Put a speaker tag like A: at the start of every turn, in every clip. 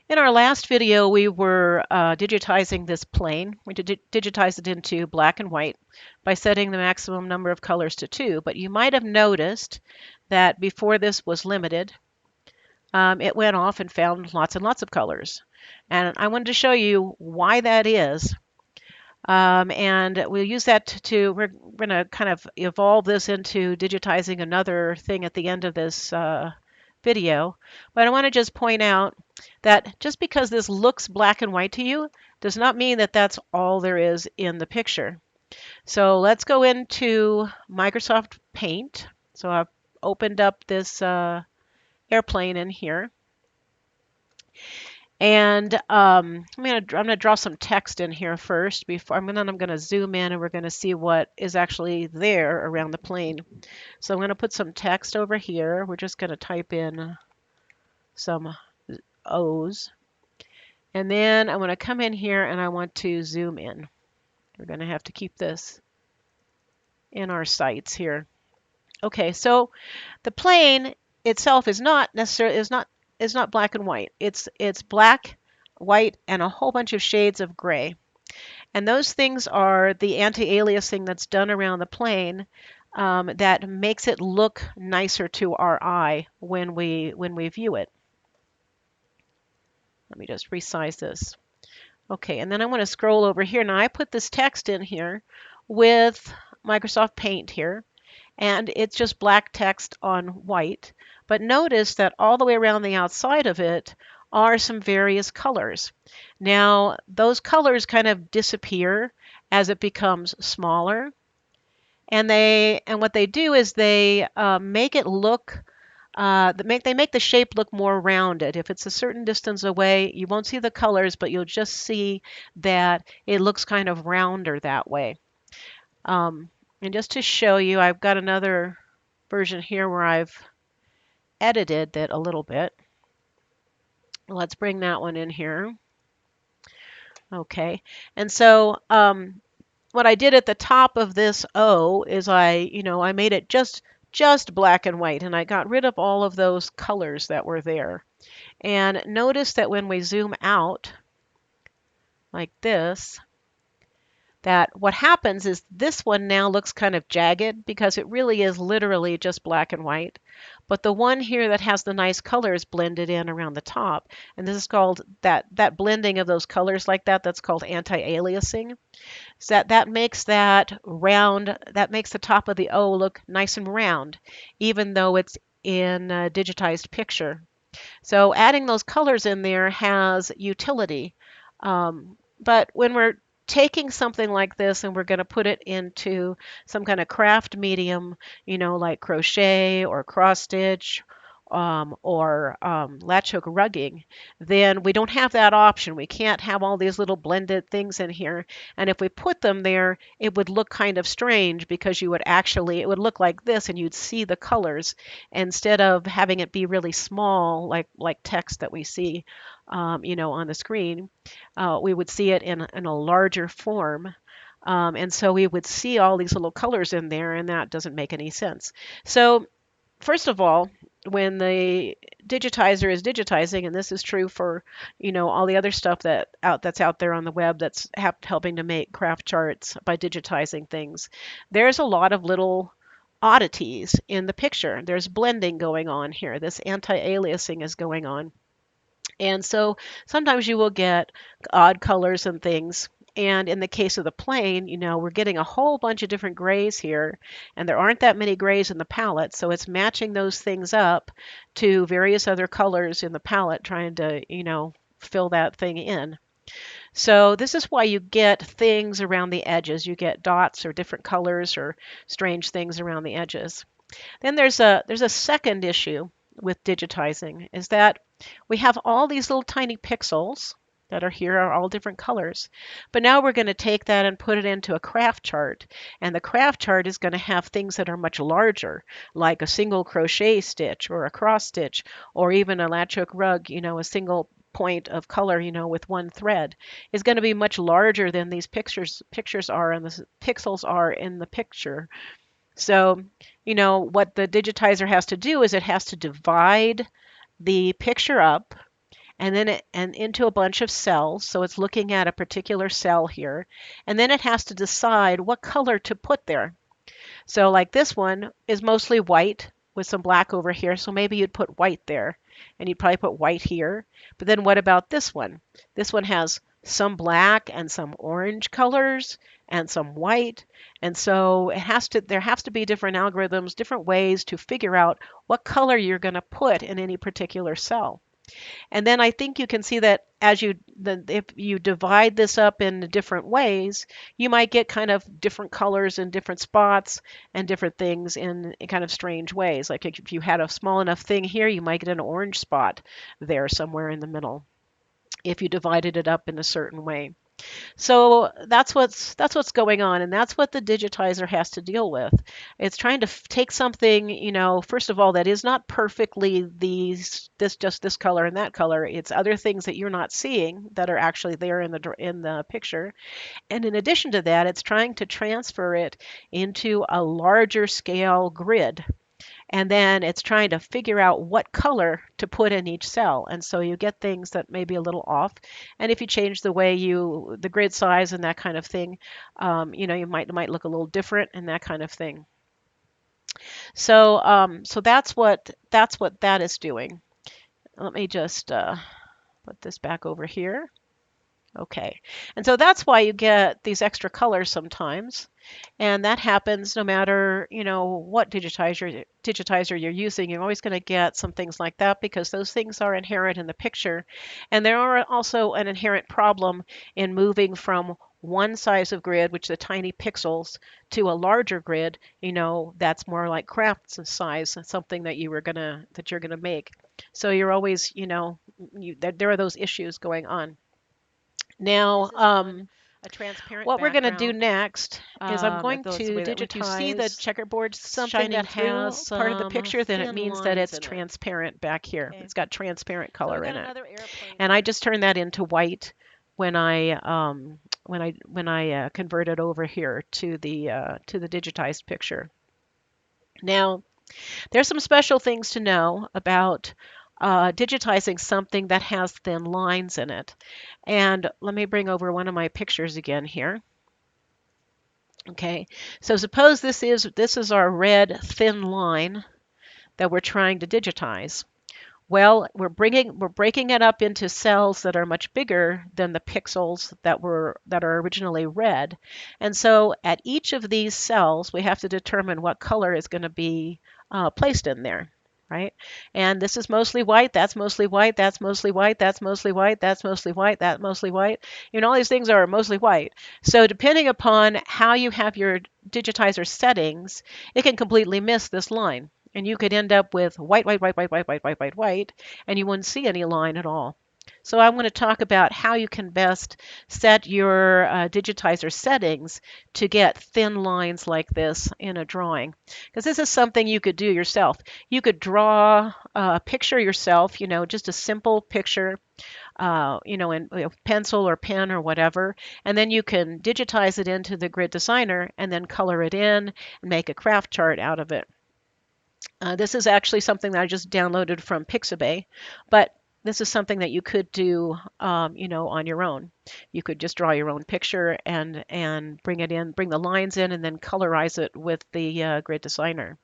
A: In our last video, we were digitizing this plane. We digitized it into black and white by setting the maximum number of colors to 2. But you might have noticed that before this was limited, it went off and found lots and lots of colors. And I wanted to show you why that is. And we'll use that we're going to kind of evolve this into digitizing another thing at the end of this video. But I want to just point out that just because this looks black and white to you does not mean that that's all there is in the picture. So let's go into Microsoft Paint. So I've opened up this airplane in here. And I'm gonna draw some text in here first before I'm gonna zoom in and we're gonna see what is actually there around the plane. So I'm gonna put some text over here. We're just gonna type in some O's. And then I want to come in here and I want to zoom in. We're going to have to keep this in our sights here. Okay, so the plane itself is not necessarily is not black and white. It's black, white, and a whole bunch of shades of gray. And those things are the anti-aliasing that's done around the plane that makes it look nicer to our eye when we view it. Let me just resize this. Okay, and then I want to scroll over here. Now I put this text in here with Microsoft Paint here, and it's just black text on white. But notice that all the way around the outside of it are some various colors. Now, those colors kind of disappear as it becomes smaller, and what they do is they make it look they make the shape look more rounded. If it's a certain distance away, you won't see the colors, but you'll just see that it looks kind of rounder that way. And just to show you, I've got another version here where I've edited it a little bit. Let's bring that one in here. Okay, and so what I did at the top of this O is I made it just black and white, and I got rid of all of those colors that were there. And notice that when we zoom out like this, that what happens is this one now looks kind of jagged because it really is literally just black and white. But the one here that has the nice colors blended in around the top, and this is called that blending of those colors like that, that's called anti-aliasing. So that makes that round, that makes the top of the O look nice and round, even though it's in a digitized picture. So adding those colors in there has utility. But when we're taking something like this and we're going to put it into some kind of craft medium, like crochet or cross stitch or latch hook rugging, then we don't have that option. We can't have all these little blended things in here. And if we put them there, it would look kind of strange because it would look like this and you'd see the colors instead of having it be really small, like text that we see, on the screen. We would see it in a larger form. And so we would see all these little colors in there, and that doesn't make any sense. So first of all, when the digitizer is digitizing, and this is true for all the other stuff that's out there on the web that's helping to make craft charts by digitizing things, there's a lot of little oddities in the picture. There's blending going on here. This anti-aliasing is going on. And so sometimes you will get odd colors and things. And in the case of the plane, we're getting a whole bunch of different grays here, and there aren't that many grays in the palette, so it's matching those things up to various other colors in the palette, trying to, fill that thing in. So this is why you get things around the edges. You get dots or different colors or strange things around the edges. Then there's a second issue with digitizing, is that we have all these little tiny pixels that are here, are all different colors. But now we're going to take that and put it into a craft chart. And the craft chart is going to have things that are much larger, like a single crochet stitch or a cross stitch, or even a latch hook rug, a single point of color, with one thread, is going to be much larger than these pictures are and the pixels are in the picture. So, what the digitizer has to do is it has to divide the picture up and then and into a bunch of cells. So it's looking at a particular cell here, and then it has to decide what color to put there. So like this one is mostly white with some black over here. So maybe you'd put white there and you'd probably put white here. But then what about this one? This one has some black and some orange colors and some white. And so there has to be different algorithms, different ways to figure out what color you're going to put in any particular cell. And then I think you can see that if you divide this up in different ways, you might get kind of different colors in different spots and different things in kind of strange ways. Like if you had a small enough thing here, you might get an orange spot there somewhere in the middle if you divided it up in a certain way. So that's what's going on, and that's what the digitizer has to deal with. It's trying to take something, first of all, that is not perfectly this color and that color. It's other things that you're not seeing that are actually there in the picture. And in addition to that, it's trying to transfer it into a larger scale grid. And then it's trying to figure out what color to put in each cell. And so you get things that may be a little off. And if you change the grid size and that kind of thing, you might look a little different and that kind of thing. So that's what that is doing. Let me just put this back over here. Okay, and so that's why you get these extra colors sometimes. And that happens no matter, what digitizer you're using. You're always going to get some things like that because those things are inherent in the picture. And there are also an inherent problem in moving from one size of grid, which are the tiny pixels, to a larger grid, that's more like craft size, something that you're gonna make. So you're always, there are those issues going on. Now,
B: A transparent
A: what we're going to do
B: background
A: next is I'm
B: that
A: going
B: goes
A: to
B: away. That if you see the
A: digitize
B: checkerboard
A: something
B: shining
A: that has
B: through part of the
A: some
B: picture, then it
A: thin
B: means that
A: lines
B: it's
A: in it.
B: transparent back here.
A: Okay.
B: It's got transparent
A: So we've
B: color in
A: got
B: it.
A: another airplane
B: And I
A: here.
B: just turned that into white when I convert it over here to the digitized picture. Now, there's some special things to know about digitizing something that has thin lines in it. And let me bring over one of my pictures again here. Okay, so suppose this is our red thin line that we're trying to digitize. Well, we're breaking it up into cells that are much bigger than the pixels that are originally red. And so at each of these cells, we have to determine what color is going to be placed in there, right? And this is mostly white, that's mostly white, that's mostly white, that's mostly white, that's mostly white, that's mostly white. All these things are mostly white. So depending upon how you have your digitizer settings, it can completely miss this line. And you could end up with white, white, white, white, white, white, white, white, white, and you wouldn't see any line at all. So I'm going to talk about how you can best set your digitizer settings to get thin lines like this in a drawing. Because this is something you could do yourself. You could draw a picture yourself, just a simple picture, in pencil or pen or whatever, and then you can digitize it into the grid designer and then color it in and make a craft chart out of it. This is actually something that I just downloaded from Pixabay, but this is something that you could do, on your own. You could just draw your own picture and bring it in, bring the lines in, and then colorize it with the grid designer.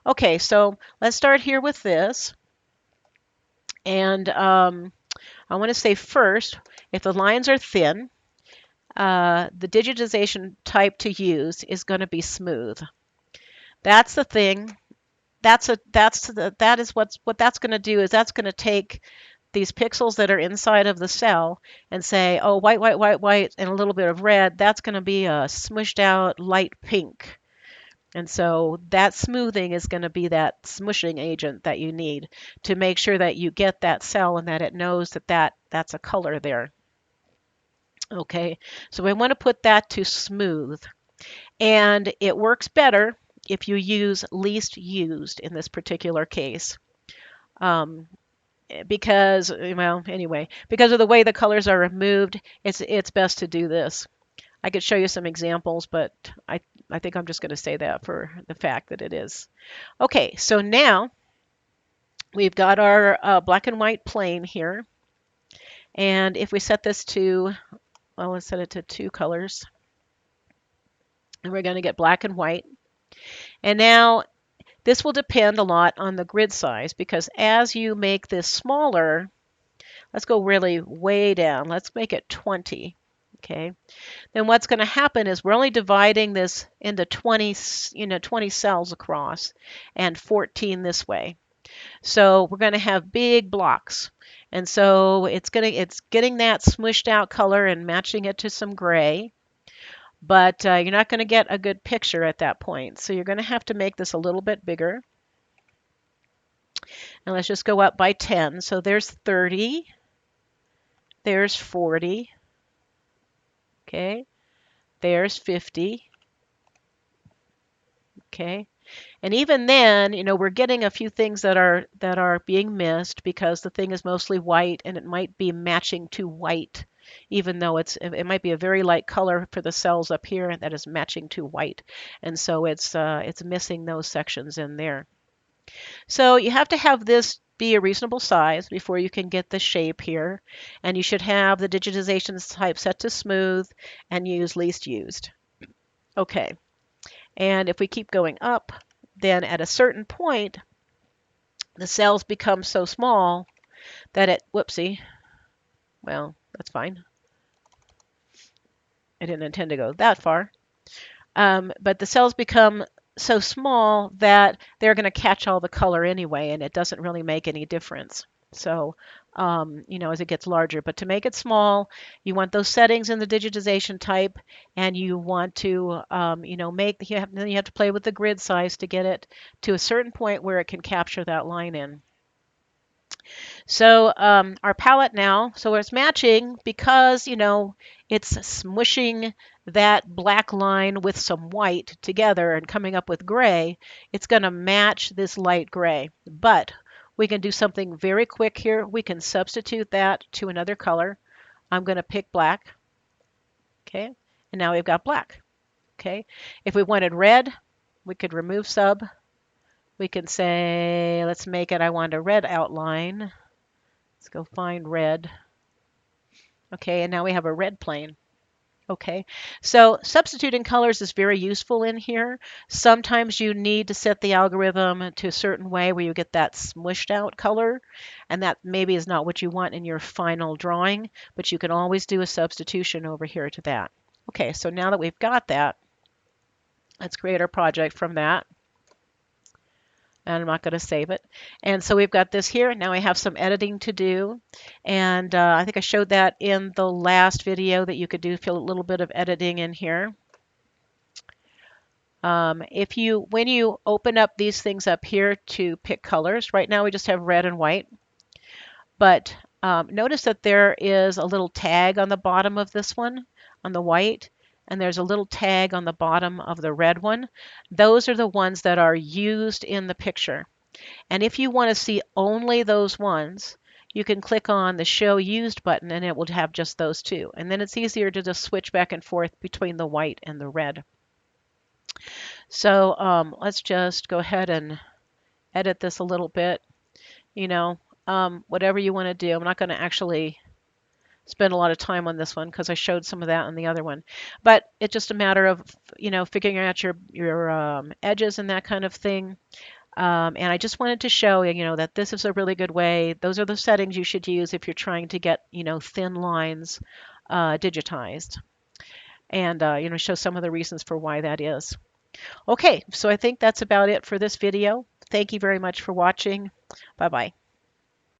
B: Okay, so let's start here with this. And I want to say first, if the lines are thin, the digitization type to use is going to be smooth. That's the thing that is what that's going to do is that's going to take these pixels that are inside of the cell and say, oh, white, white, white, white, and a little bit of red. That's going to be a smushed out light pink. And so that smoothing is going to be that smushing agent that you need to make sure that you get that cell and that it knows that's a color there. Okay, so we want to put that to smooth. And it works better if you use least used in this particular case. Um, because, well, anyway, because of the way the colors are removed, it's best to do this. I could show you some examples, but I think I'm just going to say that for the fact that it is. Okay, so now we've got our black and white plane here. And if we set this to, well, let's set it to 2 colors. And we're going to get black and white. And now this will depend a lot on the grid size because as you make this smaller, let's go really way down. Let's make it 20. Okay. Then what's going to happen is we're only dividing this into 20, 20 cells across and 14 this way. So we're going to have big blocks. And so it's getting that smushed out color and matching it to some gray, but you're not going to get a good picture at that point. So you're going to have to make this a little bit bigger. And let's just go up by 10. So there's 30, there's 40, okay, there's 50, okay. And even then, we're getting a few things that are being missed because the thing is mostly white and it might be matching to white, even though it might be a very light color for the cells up here that is matching to white. And so it's missing those sections in there. So you have to have this be a reasonable size before you can get the shape here. And you should have the digitization type set to smooth and use least used. Okay. And if we keep going up, then at a certain point, the cells become so small that whoopsie, well, that's fine. I didn't intend to go that far. But the cells become so small that they're going to catch all the color anyway, and it doesn't really make any difference. So, as it gets larger. But to make it small, you want those settings in the digitization type, and you want to, then you have to play with the grid size to get it to a certain point where it can capture that line in. So our palette now, so it's matching because, it's smushing that black line with some white together and coming up with gray. It's going to match this light gray. But we can do something very quick here. We can substitute that to another color. I'm going to pick black. Okay. And now we've got black. Okay. If we wanted red, we could remove sub. We can say, let's make it, I want a red outline. Let's go find red. Okay, and now we have a red plane. Okay, so substituting colors is very useful in here. Sometimes you need to set the algorithm to a certain way where you get that smushed out color, and that maybe is not what you want in your final drawing, but you can always do a substitution over here to that. Okay, so now that we've got that, let's create our project from that. And I'm not going to save it. And so we've got this here. Now I have some editing to do. And I think I showed that in the last video that you could do feel a little bit of editing in here. When you open up these things up here to pick colors, right now we just have red and white. But notice that there is a little tag on the bottom of this one, on the white, and there's a little tag on the bottom of the red one. Those are the ones that are used in the picture. And if you want to see only those ones, you can click on the Show Used button and it will have just those two. And then it's easier to just switch back and forth between the white and the red. So let's just go ahead and edit this a little bit. Whatever you want to do. I'm not going to actually spend a lot of time on this one because I showed some of that on the other one. But it's just a matter of, figuring out your edges and that kind of thing. And I just wanted to show you, that this is a really good way. Those are the settings you should use if you're trying to get, thin lines digitized. And, show some of the reasons for why that is. Okay, so I think that's about it for this video. Thank you very much for watching. Bye-bye.